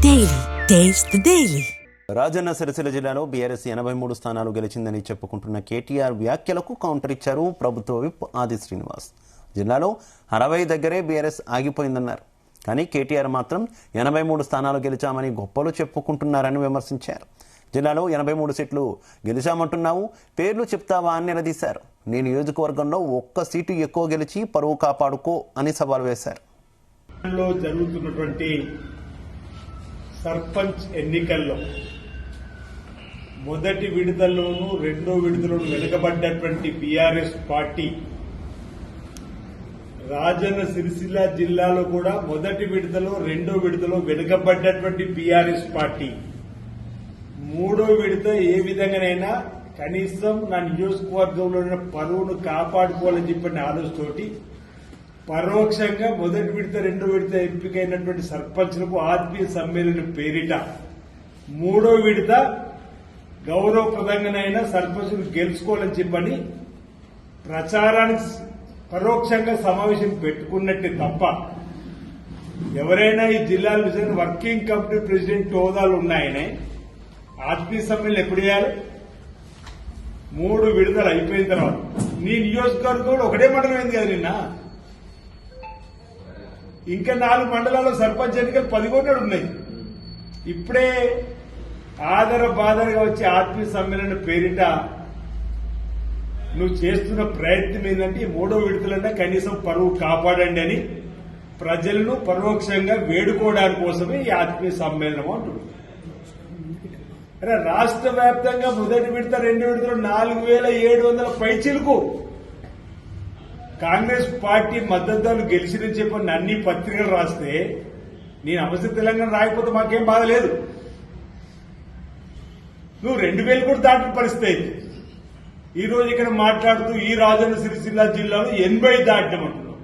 Daily taste the daily. Rajanna Sircilla జిల్లాలో BRS 83 స్థానాలు గెలిచిందని చెప్పుకుంటున్న కేటీఆర్ వ్యాఖ్యలకు కౌంటర్ ఇచ్చారు ప్రభుత్వ విప్ ఆది శ్రీనివాస్. జిల్లాలో 60 దగ్గరే బీఆర్ఎస్ ఆగిపోయిందన్నారు. కానీ కేటీఆర్ మాత్రం 83 స్థానాలు గెలిచామని గొప్పలు చెప్పుకుంటున్నారని విమర్శించారు. జిల్లాలో 83 సీట్లు గెలిచామంటున్నావు, పేర్లు చెప్తావా అని నిలదీశారు. నీ నియోజకవర్గంలో ఒక్క సీటు ఎక్కువ గెలిచి పరువు కాపాడుకో అని సవాల్ వేశారు. జరుగుతున్నటువంటి సర్పంచ్ ఎన్నికల్లో మొదటి విడతల్లోనూ రెండో విడతలోనూ వెనుకబడ్డటువంటి బీఆర్ఎస్ పార్టీ రాజన్న సిరిసిల్ల జిల్లాలో కూడా మొదటి విడతలో రెండో విడతలో వెనుకబడ్డటువంటి బీఆర్ఎస్ పార్టీ మూడో విడత ఏ విధంగానైనా కనీసం నా నియోజకవర్గంలో ఉన్న పరువును కాపాడుకోవాలని చెప్పిన ఆలోచనతోటి పరోక్షంగా మొదటి విడత రెండో విడత ఎంపికైనటువంటి సర్పంచ్లకు ఆత్మీయ సమ్మేళనం పేరిట మూడో విడత గౌరవప్రదంగానైనా సర్పంచ్లు గెలుచుకోవాలని చెప్పని ప్రచారానికి పరోక్షంగా సమావేశం పెట్టుకున్నట్టే తప్ప ఎవరైనా ఈ జిల్లాలో నిజంగా వర్కింగ్ కమిటీ ప్రెసిడెంట్ హోదాలు ఉన్నాయనే ఆత్మీయ సమ్మేళనం ఎప్పుడు చేయాలి? 3 విడతలు అయిపోయిన తర్వాత. నీ నియోజకవర్గంలో ఒకటే మండలం అయింది కదా నిన్న. ఇంకా 4 మండలాల్లో సర్పంచ్ ఎన్నికలు 10 కోట్లు ఉన్నాయి. ఇప్పుడే ఆదర బాదరగా వచ్చే ఆత్మీయ సమ్మేళన పేరిట నువ్వు చేస్తున్న ప్రయత్నం ఏంటంటే ఈ 3వ విడతలన్నా కనీసం పరువు కాపాడండి అని ప్రజలను పరోక్షంగా వేడుకోవడానికి కోసమే ఈ ఆత్మీయ సమ్మేళనం అంటున్నారు. అరే రాష్ట్ర వ్యాప్తంగా మొదటి విడత రెండు విడతలు 4700 పైచిలకు కాంగ్రెస్ పార్టీ మద్దతుదారులు గెలిచినని చెప్పని అన్ని పత్రికలు రాస్తే నేను అవసరం తెలంగాణ రాయకపోతే మాకేం బాధ లేదు. నువ్వు 2000 కూడా దాటిన పరిస్థితి. ఈ రోజు ఇక్కడ మాట్లాడుతూ ఈ రాజన్న సిరిసిల్ల జిల్లాలో 80 దాటమంటున్నావు.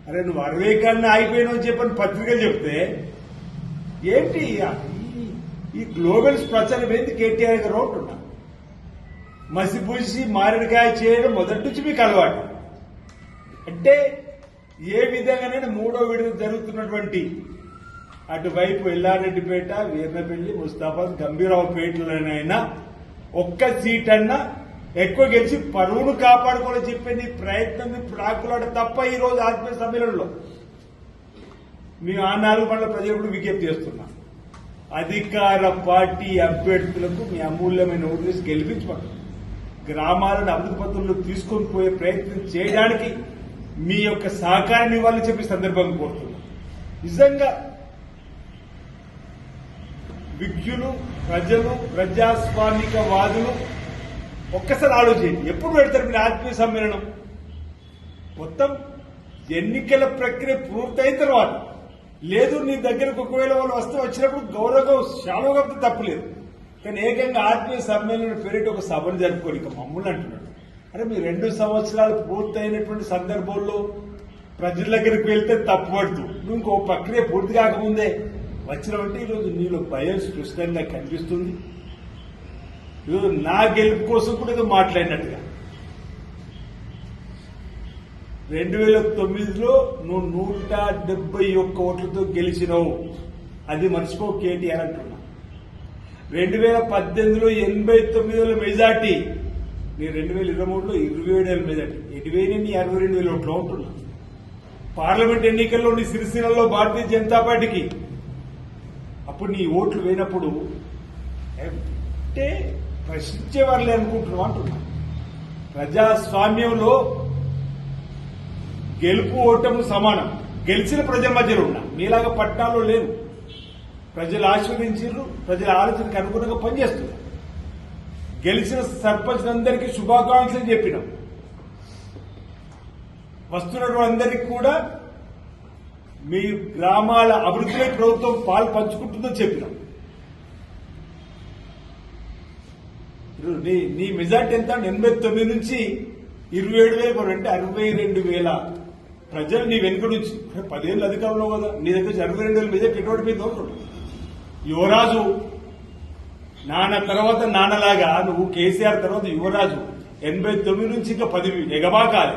అరే నువ్వు 60 కన్నా అయిపోయినావు చెప్పని పత్రికలు చెప్తే ఏంటి ఈ గ్లోబల్స్ ప్రచారం ఏంటి? కేటీఆర్ గారు అంటున్నా మసిపూసి మారేడుకాయ చేయడం మొదటి నుంచి మీకు అలవాటు. అంటే ఏ విధంగానైనా మూడో విడత జరుగుతున్నటువంటి అటువైపు ఎల్లారెడ్డిపేట, వీర్నపల్లి, ముస్తాబాద్, గంభీరావుపేటలోనైనా ఒక్క సీట్ అన్నా ఎక్కువ గెలిచి పరువును కాపాడుకోవాలని చెప్పే నీ ప్రయత్నం ప్రాకులాట తప్ప ఈ రోజు ఆత్మీయ సమ్మేళనంలో మేము ఆ 4 మండల ప్రజలకు విజ్ఞప్తి చేస్తున్నాం. అధికార పార్టీ అభ్యర్థులకు మీ అమూల్యమైన ఓట్లు గెలిపించమని గ్రామాలను అభివృద్ధి పత్రంలో తీసుకొని పోయే ప్రయత్నం చేయడానికి మీ యొక్క సహకారాన్ని ఇవ్వాలని చెప్పి సందర్భంగా కోరుతున్నాం. నిజంగా విజ్ఞులు, ప్రజలు, ప్రజాస్వామికవాదులు ఒక్కసారి ఆలోచించండి. ఎప్పుడు పెడతారు మీరు ఆత్మీయ సమ్మేళనం? మొత్తం ఎన్నికల ప్రక్రియ పూర్తయిన తర్వాత లేదు. నీ దగ్గరకు ఒకవేళ వాళ్ళు వచ్చినప్పుడు గౌరవంగా శాలువగా తప్పులేదు. కానీ ఏకంగా ఆత్మీయ సమ్మేళనం పేరిట ఒక సభను జరుపుకోని ఇక మమ్మల్ని అంటున్నాడు. అరే మీ 2 సంవత్సరాలు పూర్తయినటువంటి సందర్భంలో ప్రజల దగ్గరికి వెళ్తే తప్పుపడుతూ నువ్వు ఇంకో ప్రక్రియ పూర్తి కాకముందే వచ్చినావంటే ఈరోజు నీలో భయం స్పష్టంగా కనిపిస్తుంది. ఈరోజు నా గెలుపు కోసం కూడా ఏదో మాట్లాడినట్టుగా 2009లో నువ్వు 171 ఓట్లతో గెలిచినావు. అది మర్చిపో కేటీఆర్ అంటున్నా. 2018లో 89,000 మెజార్టీ, నీ 2023లో 27,000 మెజార్టీ. ఎటువైనా నీ 62,000 ఓట్లు ఉంటున్నా. పార్లమెంట్ ఎన్నికల్లో నీ సిరిసిల్లలో భారతీయ జనతా పార్టీకి అప్పుడు నీ ఓట్లు వేయినప్పుడు అంటే ప్రశ్నించేవారులే అనుకుంటున్నావు అంటున్నా. ప్రజాస్వామ్యంలో గెలుపు ఓటము సమానం. గెలిచిన ప్రజల మధ్యలో ఉన్నా, మీలాగా పట్టాల్లో లేవు. ప్రజలు ఆశీర్వదించారు, ప్రజల ఆలోచనకు అనుగుణంగా పనిచేస్తున్నారు. గెలిచిన సర్పంచ్లందరికీ శుభాకాంక్షలు చెప్పినాం. వస్తున్న అందరికీ కూడా మీ గ్రామాల అభివృద్ధిలో ప్రభుత్వం పాలు పంచుకుంటుందని చెప్పినాం. నీ మెజార్టీ ఎంత? 89 నుంచి 27,000 అంటే 62,000 ప్రజలు నీ వెనుక నుంచి 10 ఏళ్ళు అధికారంలో కదా నీ దగ్గర 62,000 మెజార్టీ ఎటువంటి మీద ఉంటుంది. యువరాజు నాన్న తర్వాత నాన్నలాగా నువ్వు కేసీఆర్ తర్వాత యువరాజు 89 నుంచి ఇంకా 10 ఎగబాకాలి.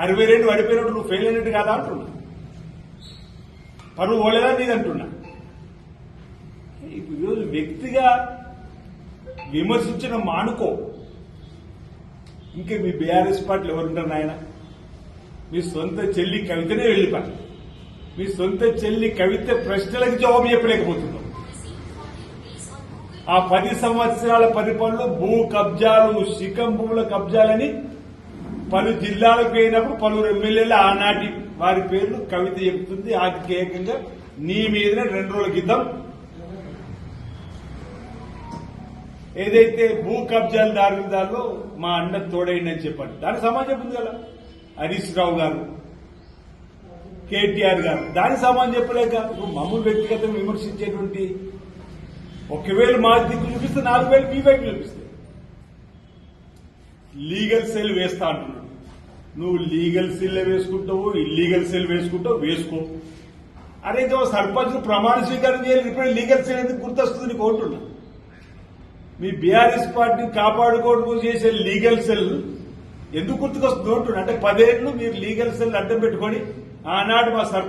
62 పడిపోయినట్టు నువ్వు ఫెయిల్ అయినట్టు కాదా అంటున్నా. పరువు పోలేదా నీదంటున్నా. ఈరోజు వ్యక్తిగా విమర్శించడం మానుకో. ఇంకా మీ బీఆర్ఎస్ పార్టీలు ఎవరుంటారు నాయన? మీ సొంత చెల్లి కవితనే వెళ్ళిపోయి, మీ సొంత చెల్లి కవిత ప్రశ్నలకు జవాబు చెప్పలేకపోతున్నాం. ఆ 10 సంవత్సరాల పరిపాలనలో భూ కబ్జాలు, శిఖం భూముల కబ్జాలని పలు జిల్లాలకు పోయినప్పుడు పలువురు ఎమ్మెల్యేలు ఆనాటి వారి పేర్లు కవిత చెబుతుంది. ఆధికేయంగా నీ మీదనే 2 రోజుల క్రితం ఏదైతే భూ కబ్జాలు దారుదాలో మా అన్న తోడైందని చెప్పండి. దానికి సమాజం ఉంది కదా. హరీష్ రావు గారు, కేటీఆర్ గారు దానికి సమాజం చెప్పలేక మామూలు వ్యక్తిగతం విమర్శించేటువంటి ఒకవేళ మా దిక్కు చూపిస్తే 4,000 మీ వైపు చూపిస్తే లీగల్ సెల్ వేస్తా అంటున్నాడు. నువ్వు లీగల్ సెల్ వేసుకుంటావు, ఇల్లీగల్ సెల్ వేసుకుంటావు, వేసుకో. అరే సర్పంచ్ ప్రమాణ స్వీకారం చేయాలి, ఇప్పుడు లీగల్ సెల్ ఎందుకు గుర్తొస్తుంది నీకు అంటున్నా. మీ బీఆర్ఎస్ పార్టీని కాపాడుకోవడం చేసే లీగల్ సెల్ ఎందుకు గుర్తుకొస్తుంది అంటున్నా. అంటే 10 ఏళ్లు మీరు లీగల్ సెల్ అడ్డం పెట్టుకొని ఆనాడు మా సర్పంచ్